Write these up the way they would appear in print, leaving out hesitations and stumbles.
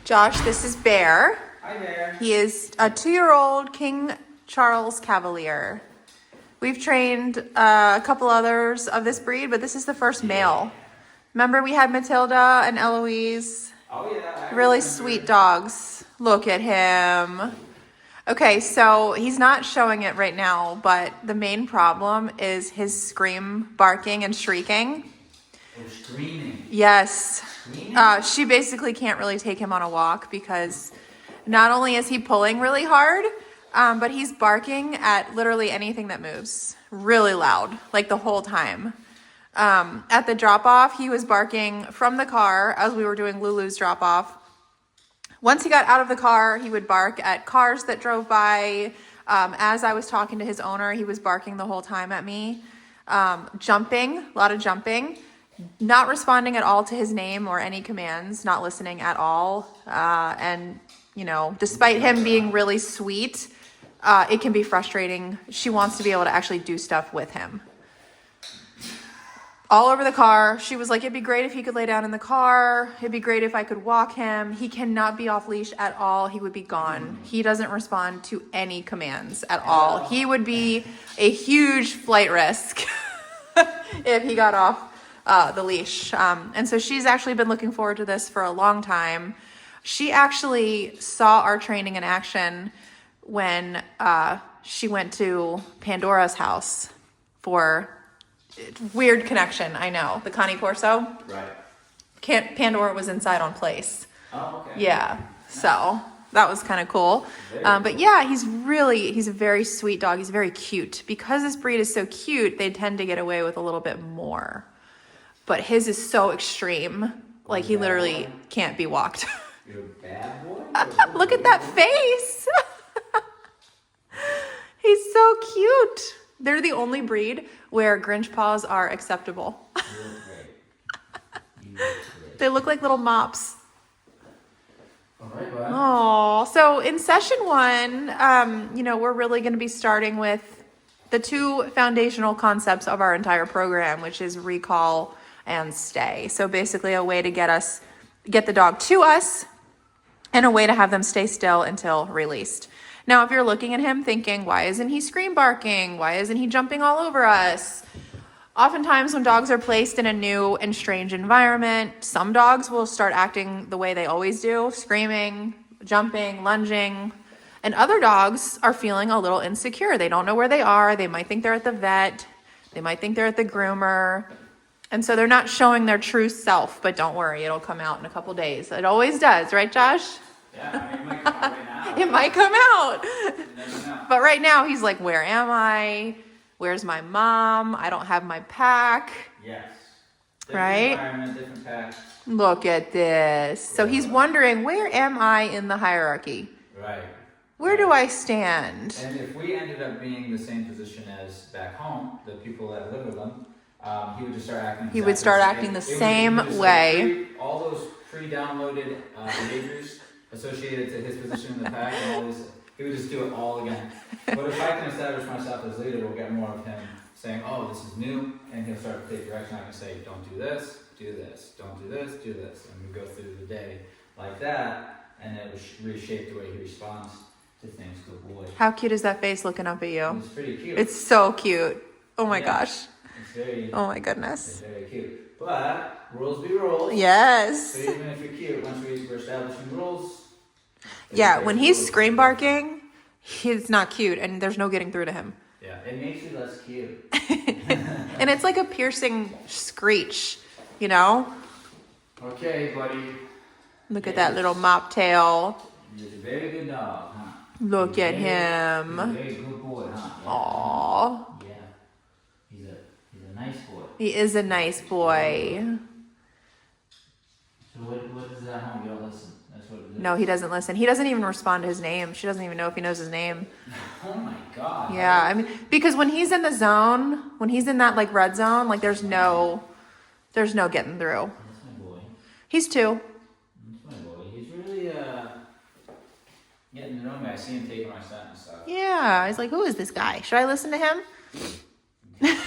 Josh, this is Bear. Hi there. He is a 2-year-old King Charles Cavalier. We've trained a couple others of this breed, but this is the first male. Remember we had Matilda and Eloise? Oh yeah. Really sweet dogs. Look at him. Okay, so he's not showing it right now, but the main problem is his scream, barking, and shrieking. Oh, screaming. Yes. Screaming? She basically can't really take him on a walk because not only is he pulling really hard, but he's barking at literally anything that moves really loud, like the whole time. At the drop-off, he was barking from the car as we were doing Lulu's drop-off. Once he got out of the car, he would bark at cars that drove by. As I was talking to his owner, he was barking the whole time at me. Jumping, a lot of jumping. Not responding at all to his name or any commands, not listening at all. And, you know, despite him being really sweet, it can be frustrating. She wants to be able to actually do stuff with him. All over the car. She was like, it'd be great if he could lay down in the car. It'd be great if I could walk him. He cannot be off leash at all. He would be gone. He doesn't respond to any commands at all. He would be a huge flight risk if he got off the leash. And so she's actually been looking forward to this for a long time. She actually saw our training in action when she went to Pandora's house for weird connection. I know, the Connie Corso. Right. Pandora was inside on place. Oh, okay. Yeah, so that was kind of cool. But yeah, he's a very sweet dog. He's very cute. Because this breed is so cute, they tend to get away with a little bit more. But his is so extreme, like he literally can't be walked. You're a bad boy? Look at that face. He's so cute. They're the only breed where Grinch paws are acceptable. They look like little mops. All right, well. Oh, so in session 1, we're really going to be starting with the 2 foundational concepts of our entire program, which is recall and stay. So basically a way to get the dog to us and a way to have them stay still until released. Now, if you're looking at him thinking, why isn't he scream barking? Why isn't he jumping all over us? Oftentimes when dogs are placed in a new and strange environment, some dogs will start acting the way they always do, screaming, jumping, lunging. And other dogs are feeling a little insecure. They don't know where they are. They might think they're at the vet. They might think they're at the groomer. And so they're not showing their true self, but don't worry, it'll come out in a couple days. It always does, right, Josh? Yeah, I mean, it might come out right now. It might come out. You never know. But right now he's like, where am I? Where's my mom? I don't have my pack. Yes. Different Right? environment, different pack. Look at this. So he's wondering, where am I in the hierarchy? Right. Where do I stand? And if we ended up being the same position as back home, the people that live with them, he would just start acting. He would start acting the same way. All those pre-downloaded behaviors associated to his position in the pack, and all this, he would just do it all again. But if I can establish myself as leader, we'll get more of him saying, "Oh, this is new," and he'll start to take direction. I can say, "Don't do this, don't do this, do this," and we go through the day like that, and it will reshape the way he responds to things. Good boy. How cute is that face looking up at you? It's pretty cute. It's so cute. Oh my Yeah. gosh. It's very, Oh my it's goodness. very cute. But rules be rules. Yes. So even if you're cute, once we're establishing rules. Yeah, there's when he's rules. scream barking, he's not cute and there's no getting through to him. Yeah, it makes you less cute. And it's like a piercing screech, you know? Okay, buddy. Look at that little mop tail. He's a very good dog, huh? Look at He's a him. very good boy, huh? Yeah. Aww. Yeah. He's a nice boy. He is a nice boy. So what is that home? You don't listen. That's what it is. No, he doesn't listen. He doesn't even respond to his name. She doesn't even know if he knows his name. Oh my god. Yeah, I mean, because when he's in the zone, when he's in that like red zone, like there's no getting through. That's my boy. He's 2. That's my boy. He's really getting to know me. I see him taking my scent and stuff. Yeah, he's like, who is this guy? Should I listen to him? Yeah,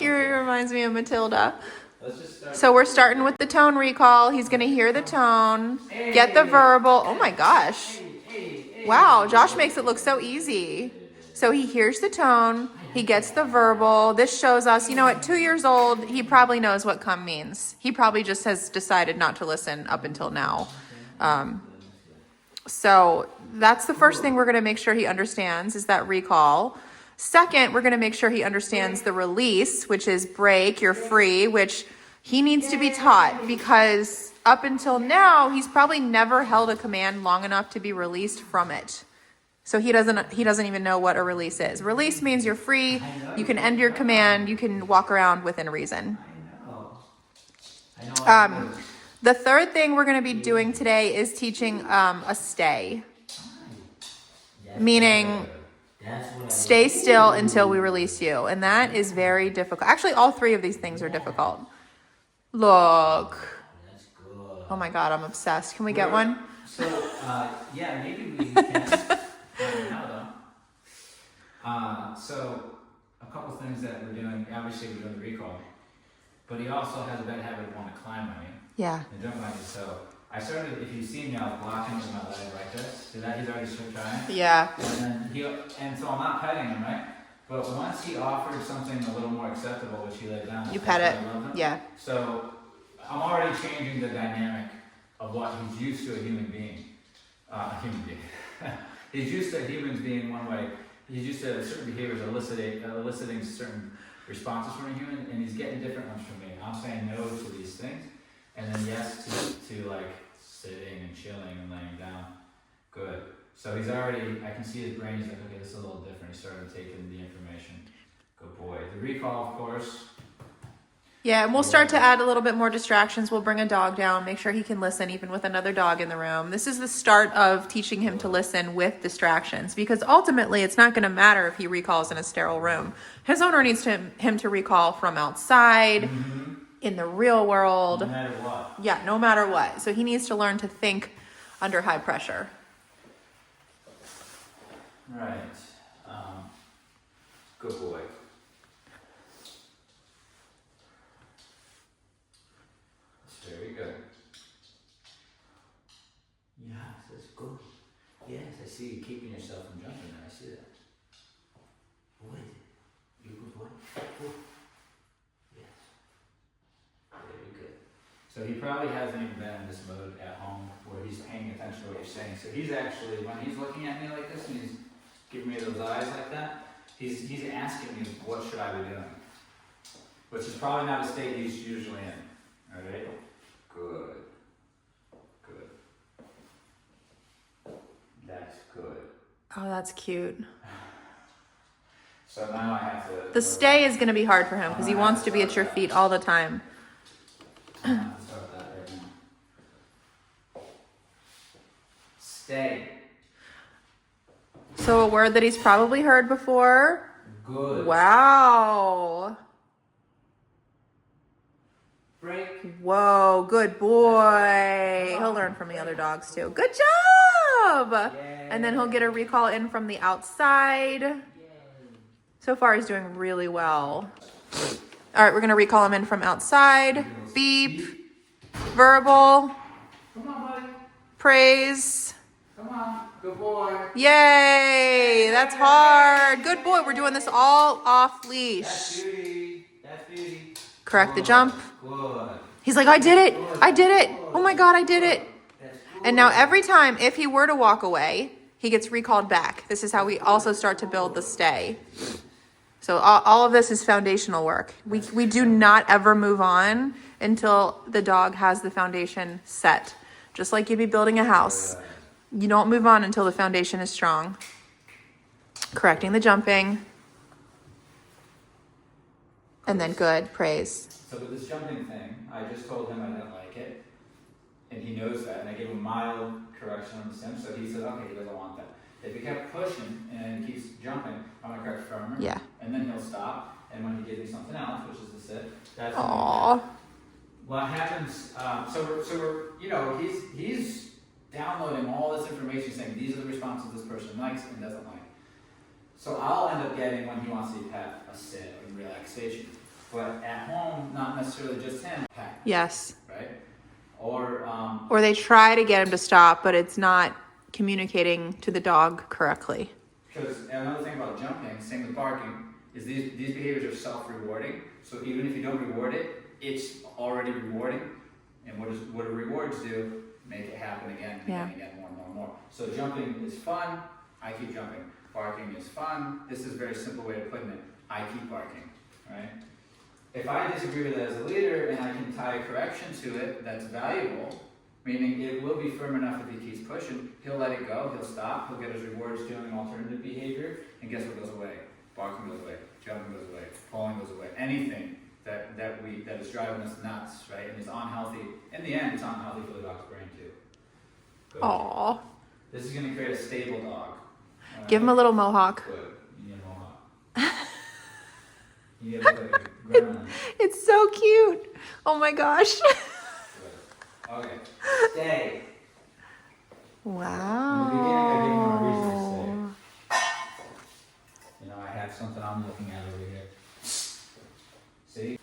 He reminds me of Matilda. Let's just start. So we're starting with the tone recall. He's gonna hear the tone, get the verbal. Oh my gosh. Wow, Josh makes it look so easy. So he hears the tone, he gets the verbal. This shows us, you know, at 2 years old, he probably knows what come means. He probably just has decided not to listen up until now. So that's the first thing we're gonna make sure he understands is that recall. Second, we're gonna make sure he understands the release, which is break, you're free, which he needs to be taught because up until now, he's probably never held a command long enough to be released from it. So he doesn't even know what a release is. Release means you're free, you can end your command, you can walk around within reason. The third thing we're gonna be doing today is teaching a stay. Meaning, stay still until we release you. And that is very difficult. Actually, all three of these things are difficult. Look. Oh my God, I'm obsessed. Can we get one? So, yeah, maybe we can. Now though. So, a couple things that we're doing. Obviously, we're doing the recall. But he also has a bad habit of wanting to climb on you. Yeah. And jump on you. So, I started, if you see me, I was blocking with my leg like this. See that? He's already trying. Yeah. And so I'm not petting him, right? But once he offered something a little more acceptable, which he laid down. You pet it. Yeah. So I'm already changing the dynamic of what he's used to a human being. He's used to humans being one way. He's used to certain behaviors eliciting certain responses from a human, and he's getting different ones from me. I'm saying no to these things. And then yes to like sitting and chilling and laying down. Good. So he's already, I can see his brain, he's like, okay, this is a little different. He started taking the information. Good boy. The recall, of course. Yeah, and we'll start to add a little bit more distractions. We'll bring a dog down, make sure he can listen even with another dog in the room. This is the start of teaching him to listen with distractions because ultimately it's not going to matter if he recalls in a sterile room. His owner needs him to recall from outside. Mm-hmm. In the real world. No matter what. Yeah, no matter what. So he needs to learn to think under high pressure. Right. Good boy. That's very good. Yes, that's good. Yes, I see you keeping yourself from jumping there. I see that. Boy, you good boy. Good. So he probably hasn't even been in this mode at home where he's paying attention to what you're saying. So he's actually, when he's looking at me like this and he's giving me those eyes like that, he's asking me, what should I be doing? Which is probably not a state he's usually in. All right? Good. That's good. Oh, that's cute. So now I have to... The stay is going to be hard for him because he wants to be at your feet all the time. Start that right now. Stay. So a word that he's probably heard before. Good. Wow. Break. Whoa, good boy. He'll learn from the other dogs too. Good job. Yay. And then he'll get a recall in from the outside. Yay. So far he's doing really well. All right, we're gonna recall him in from outside. Beep. Verbal. Come on, buddy. Praise. Come on. Good boy. Yay! That's hard. Good boy. We're doing this all off leash. That's beauty. That's beauty. Correct the jump. Good. He's like, I did it. I did it. Oh my God, I did it. And now every time, if he were to walk away, he gets recalled back. This is how we also start to build the stay. So all of this is foundational work. We do not ever move on until the dog has the foundation set. Just like you'd be building a house. You don't move on until the foundation is strong. Correcting the jumping. And then good, praise. So with this jumping thing, I just told him I didn't like it. And he knows that. And I gave him mild correction on the sim. So he said, okay, he doesn't want that. If he kept pushing and he keeps jumping, I'm going to correct firmer. Yeah. And then he'll stop. And when he gives me something else, which is the sit, that's Aww. what happens. So we're, you know, he's downloading all this information saying these are the responses this person likes and doesn't like. So I'll end up getting, when he wants to have a sit or relaxation, But at home, not necessarily just him, pack, Yes. right? Or Or they try to get him to stop, but it's not communicating to the dog correctly. because another thing about jumping, same with barking, is these behaviors are self-rewarding. So even if you don't reward it, it's already rewarding. And what do rewards do? Make it happen again, Yeah. and again, more and more and more. So jumping is fun. I keep jumping. Barking is fun. This is a very simple way of putting it. I keep barking, right? If I disagree with it as a leader and I can tie a correction to it that's valuable, meaning it will be firm enough if he keeps pushing, he'll let it go, he'll stop, he'll get his rewards doing alternative behavior, and guess what goes away? Barking goes away, jumping goes away, pulling goes away. Anything that is driving us nuts, right? And is unhealthy. In the end, it's unhealthy for the dog's brain too. Good. Aw. This is gonna create a stable dog. Give him a little mohawk. Good. You need a mohawk. You need to look like a gremlin. It's so cute. Oh my gosh. Good. Okay. Stay. Wow. In the beginning, I gave him a reason to stay. You know, I have something I'm looking at over here. See?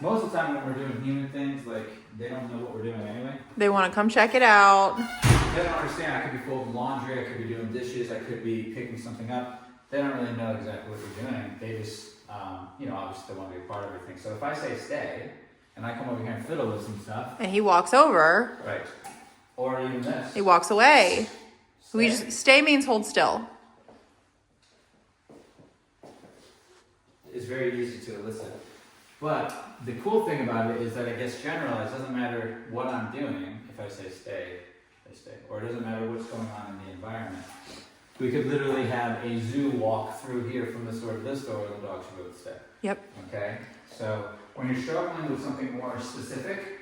Most of the time when we're doing human things, like, they don't know what we're doing anyway. They want to come check it out. They don't understand. I could be folding laundry, I could be doing dishes, I could be picking something up. They don't really know exactly what they're doing. They just, obviously they want to be a part of everything. So if I say stay, and I come over here and fiddle with some stuff, And he walks over. right, or even this. He walks away. We stay. just stay means hold still. It's very easy to elicit. But the cool thing about it is that it gets generalized. It doesn't matter what I'm doing. If I say stay, I stay. Or it doesn't matter what's going on in the environment. We could literally have a zoo walk through here from this door to this door, and the dog should go to stay. Yep. Okay? So when you're struggling with something more specific,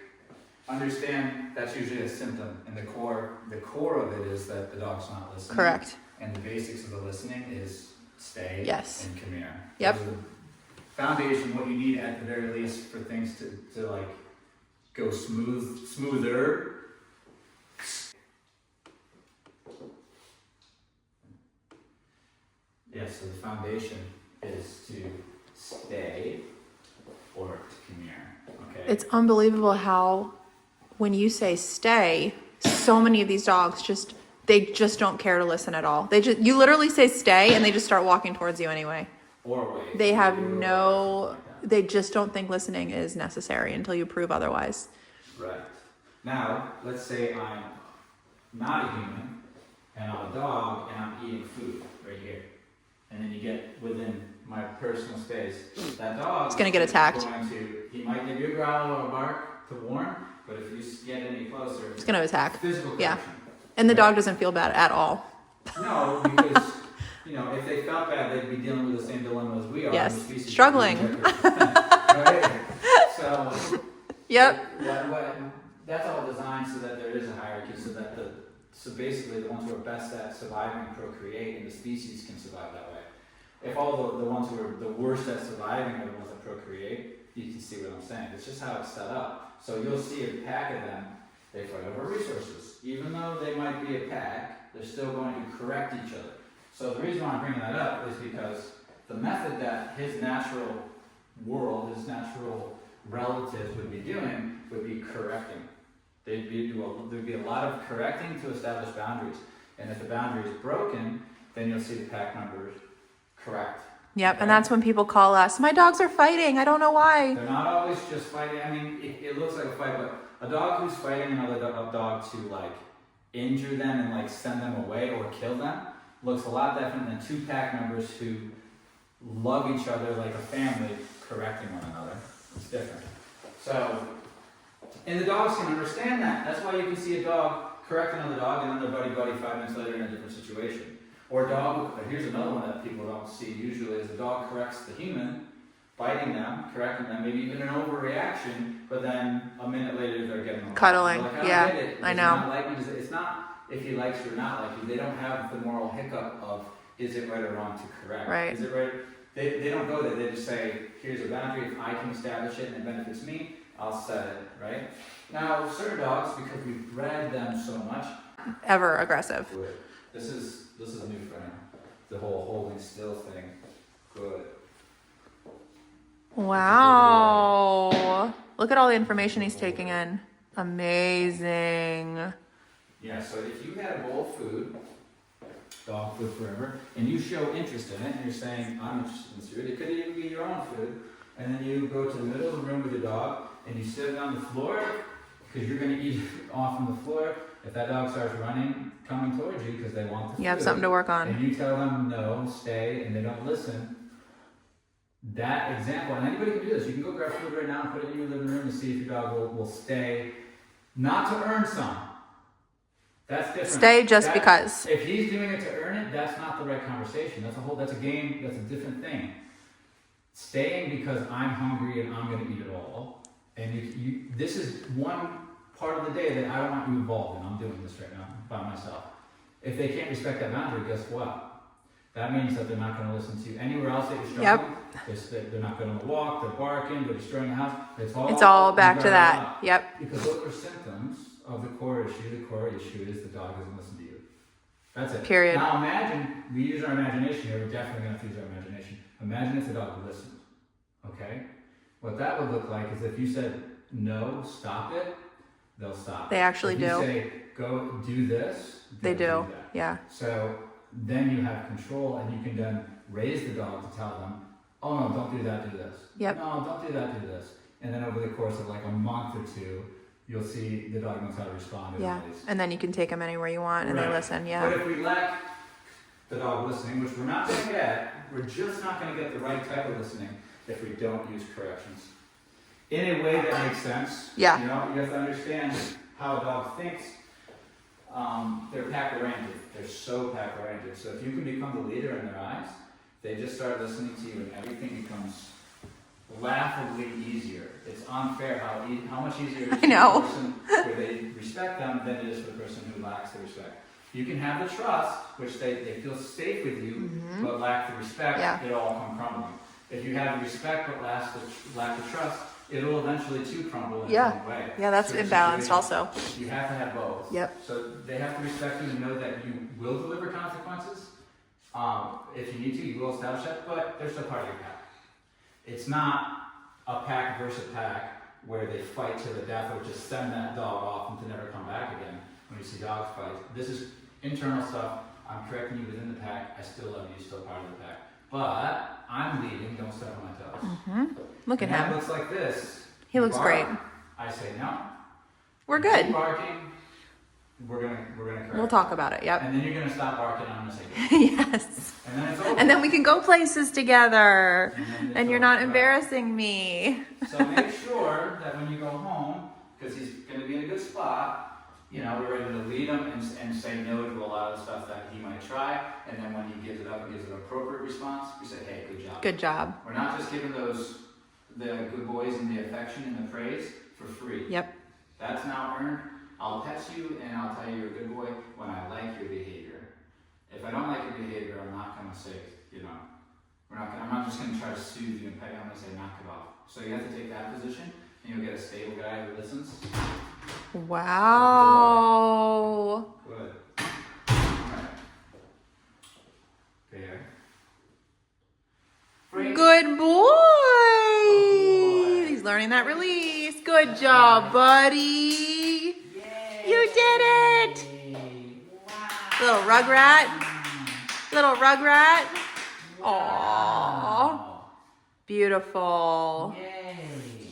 understand that's usually a symptom. And the core of it is that the dog's not listening. Correct. And the basics of the listening is stay Yes. and come here. Yep. Those are the foundation, what you need at the very least for things to like go smoother. Yes, so the foundation is to stay or to come here. Okay. It's unbelievable how when you say stay, so many of these dogs they just don't care to listen at all. You literally say stay and they just start walking towards you anyway. Or wait. They have or no, something like that. they just don't think listening is necessary until you prove otherwise. Right. Now, let's say I'm not a human and I'm a dog and I'm eating food right here. And then you get within my personal space. That dog It's gonna get attacked. He might give you a growl or a bark to warn, but if you get any closer, It's going to attack. physical Yeah. correction. And the dog doesn't feel bad at all. No, because if they felt bad, they'd be dealing with the same dilemma as we are. Yes. in the species. Struggling. Right? So Yep. that's all designed so that there is a hierarchy, so basically the ones who are best at surviving procreate, and the species can survive that way. If all the ones who are the worst at surviving are the ones that procreate, you can see what I'm saying. It's just how it's set up. So you'll see a pack of them, they fight over resources. Even though they might be a pack, they're still going to correct each other. So the reason why I'm bringing that up is because the method that his natural world, his natural relatives would be doing would be correcting. There'd be a lot of correcting to establish boundaries. And if the boundary is broken, then you'll see the pack members correct. Yep. Okay? And that's when people call us, my dogs are fighting. I don't know why. They're not always just fighting. I mean, it looks like a fight, but a dog who's fighting another dog to like injure them and like send them away or kill them looks a lot different than two pack members who love each other like a family correcting one another. It's different. So, and the dogs can understand that. That's why you can see a dog correct another dog and then their buddy 5 minutes later in a different situation. Or a dog, here's another one that people don't see usually, is a dog corrects the human, biting them, correcting them, maybe even an overreaction, but then a minute later they're getting along. Cuddling, Like, I yeah, don't get it. I Does he know. not like me? It's not if he likes you or not like you. They don't have the moral hiccup of, is it right or wrong to correct? Right. Is it right? They don't go there. They just say, here's a boundary. If I can establish it and it benefits me, I'll set it, right? Now, certain dogs, because we've bred them so much, Ever aggressive. good. This is new for him. The whole holding still thing. Good. Wow. Look at all the information he's taking in. Amazing. Yeah, so if you had a bowl of food, dog food forever, and you show interest in it, and you're saying, I'm interested in this food, it could even be your own food, and then you go to the middle of the room with your dog, and you sit it on the floor, because you're going to eat off from the floor. If that dog starts running, coming towards you because they want the food, You have something to work on. and you tell them no, stay, and they don't listen, that example, and anybody can do this. You can go grab food right now and put it in your living room and see if your dog will stay, not to earn some. That's different. Stay just because. If he's doing it to earn it, that's not the right conversation. That's a game, that's a different thing. Staying because I'm hungry and I'm going to eat it all. And this is one part of the day that I don't want you involved in. I'm doing this right now by myself. If they can't respect that boundary, guess what? That means that they're not going to listen to you anywhere else that you're struggling. They're not going to walk, they're barking, they're destroying the house. It's all back to that. Yep. Because those are symptoms of the core issue. The core issue is the dog doesn't listen to you. That's it. Period. Now imagine, we use our imagination here. We're definitely going to have to use our imagination. Imagine if the dog listened. Okay? What that would look like is if you said, no, stop it, they'll stop. They actually if do. you say, go do this, They they'll do. that. Yeah. So then you have control and you can then raise the dog to tell them, oh no, don't do that, do this. Yep. No, don't do that, do this. And then over the course of like a month or two, you'll see the dog knows how to respond. Yeah. And then you can take them anywhere you want and they Right. listen. But Yeah. if we lack the dog listening, which we're not going to get, we're just not going to get the right type of listening if we don't use corrections. In a way that makes sense. Yeah. You know, you have to understand how a dog thinks. They're pack-oriented. They're so pack-oriented. So if you can become the leader in their eyes, they just start listening to you and everything becomes laughably easier. It's unfair how much easier it is I know. for the person where they respect them than it is for the person who lacks the respect. You can have the trust, which they feel safe with you, but lack the respect, Yeah. it'll all come crumbling. If you have the respect but lack the trust, it'll eventually too crumble in Yeah. its own way. Yeah, that's So it's imbalanced situation. also. You have to have both. Yep. So they have to respect you and know that you will deliver consequences. If you need to, you will establish that, but they're still part of your pack. It's not a pack versus pack where they fight to the death or just send that dog off and to never come back again when you see dogs fight. This is internal stuff. I'm correcting you within the pack. I still love you, still part of the pack. But I'm leading, don't step on my toes. Look at And that him. looks like this. He You looks bark, great. I say no. We're You keep good. barking. We're gonna correct. We'll talk about it. Yep. And then you're gonna stop barking. I'm gonna say good. Yes. And then it's over. And then we can go places together. And then it's And you're over. not Right. embarrassing me. So make sure that when you go home, because he's gonna be in a good spot, you know, we're ready to lead him and say no to a lot of the stuff that he might try. And then when he gives it up and gives an appropriate response, we say, hey, good job. Good job. We're not just giving the good boys and the affection and the praise for free. Yep. That's now earned. I'll pet you and I'll tell you you're a good boy when I like your behavior. If I don't like your behavior, I'm not gonna say, you know, I'm not just gonna try to soothe you and pet you. I'm gonna say knock it off. So you have to take that position, and you'll get a stable guy who listens. Wow. Good. Alright. There. Break. Good boy. boy. He's learning that release. Good job, buddy. You did it. Wow. Little rugrat. Little rugrat. Aww. Wow. Beautiful. Yay.